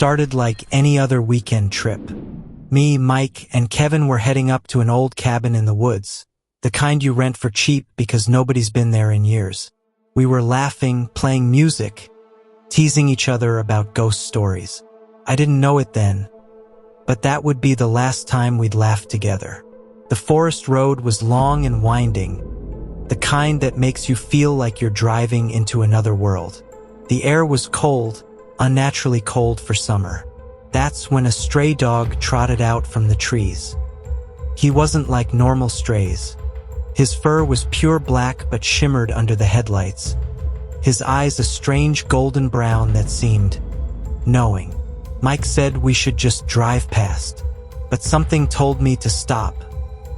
started like any other weekend trip. Me, Mike, and Kevin were heading up to an old cabin in the woods, the kind you rent for cheap because nobody's been there in years. We were laughing, playing music, teasing each other about ghost stories. I didn't know it then, but that would be the last time we'd laugh together. The forest road was long and winding, the kind that makes you feel like you're driving into another world. The air was cold, unnaturally cold for summer. That's when a stray dog trotted out from the trees. He wasn't like normal strays. His fur was pure black but shimmered under the headlights. His eyes a strange golden brown that seemed knowing. Mike said we should just drive past, but something told me to stop.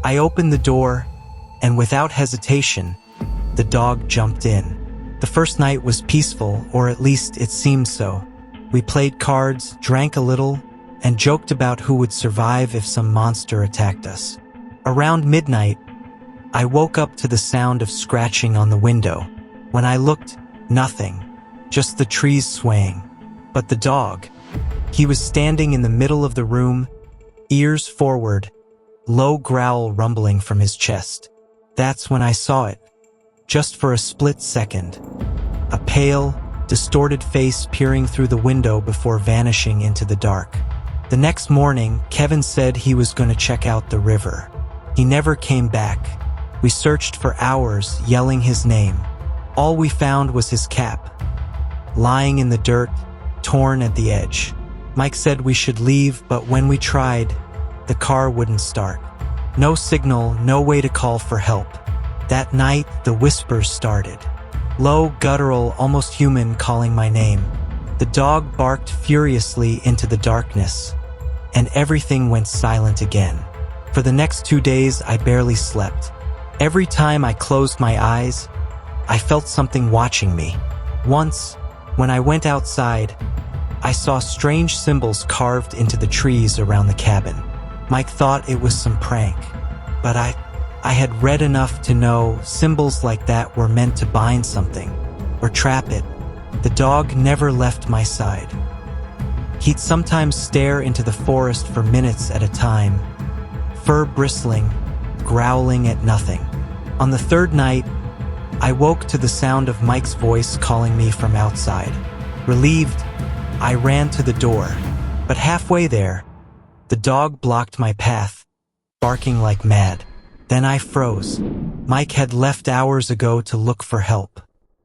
I opened the door, and without hesitation, the dog jumped in. The first night was peaceful, or at least it seemed so. We played cards, drank a little, and joked about who would survive if some monster attacked us. Around midnight, I woke up to the sound of scratching on the window. When I looked, nothing, just the trees swaying. But the dog, he was standing in the middle of the room, ears forward, low growl rumbling from his chest. That's when I saw it, just for a split second. A pale, distorted face peering through the window before vanishing into the dark. The next morning, Kevin said he was going to check out the river. He never came back. We searched for hours, yelling his name. All we found was his cap, lying in the dirt, torn at the edge. Mike said we should leave, but when we tried, the car wouldn't start. No signal, no way to call for help. That night, the whispers started. Low, guttural, almost human calling my name. The dog barked furiously into the darkness, and everything went silent again. For the next 2 days, I barely slept. Every time I closed my eyes, I felt something watching me. Once, when I went outside, I saw strange symbols carved into the trees around the cabin. Mike thought it was some prank, but I had read enough to know symbols like that were meant to bind something or trap it. The dog never left my side. He'd sometimes stare into the forest for minutes at a time, fur bristling, growling at nothing. On the third night, I woke to the sound of Mike's voice calling me from outside. Relieved, I ran to the door, but halfway there, the dog blocked my path, barking like mad. Then I froze. Mike had left hours ago to look for help.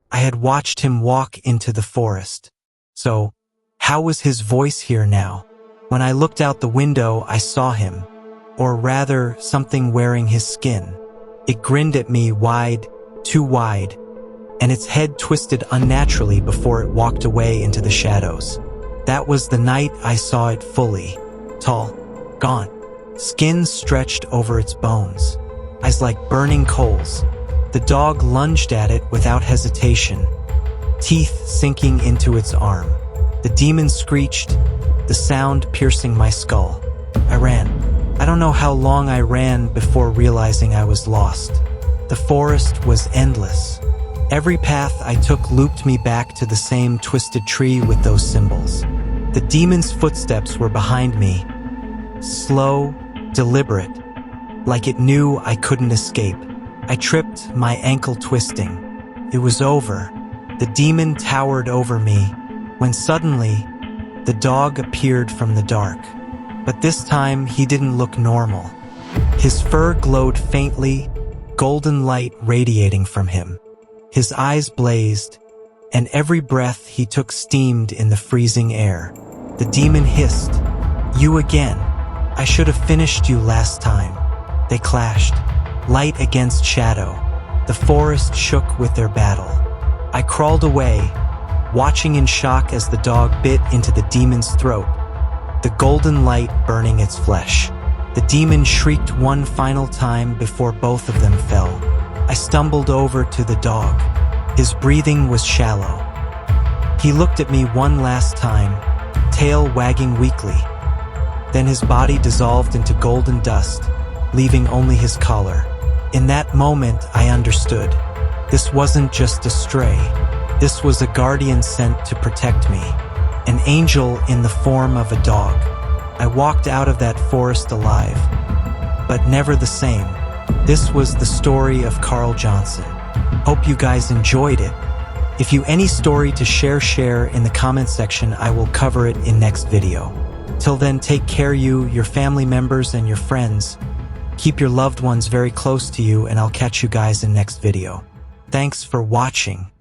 I had watched him walk into the forest. So, how was his voice here now? When I looked out the window, I saw him, or rather, something wearing his skin. It grinned at me wide, too wide, and its head twisted unnaturally before it walked away into the shadows. That was the night I saw it fully. Tall, gaunt, skin stretched over its bones, eyes like burning coals. The dog lunged at it without hesitation, teeth sinking into its arm. The demon screeched, the sound piercing my skull. I ran. I don't know how long I ran before realizing I was lost. The forest was endless. Every path I took looped me back to the same twisted tree with those symbols. The demon's footsteps were behind me, slow, deliberate, like it knew I couldn't escape. I tripped, my ankle twisting. It was over. The demon towered over me, when suddenly, the dog appeared from the dark. But this time, he didn't look normal. His fur glowed faintly, golden light radiating from him. His eyes blazed, and every breath he took steamed in the freezing air. The demon hissed, "You again. I should have finished you last time." They clashed, light against shadow. The forest shook with their battle. I crawled away, watching in shock as the dog bit into the demon's throat, the golden light burning its flesh. The demon shrieked one final time before both of them fell. I stumbled over to the dog. His breathing was shallow. He looked at me one last time, tail wagging weakly. Then his body dissolved into golden dust, leaving only his collar. In that moment, I understood. This wasn't just a stray. This was a guardian sent to protect me. an angel in the form of a dog. I walked out of that forest alive, but never the same. This was the story of Carl Johnson. Hope you guys enjoyed it. If you any story to share in the comment section, I will cover it in next video. Till then, take care you, your family members, and your friends. Keep your loved ones very close to you, and I'll catch you guys in next video. Thanks for watching.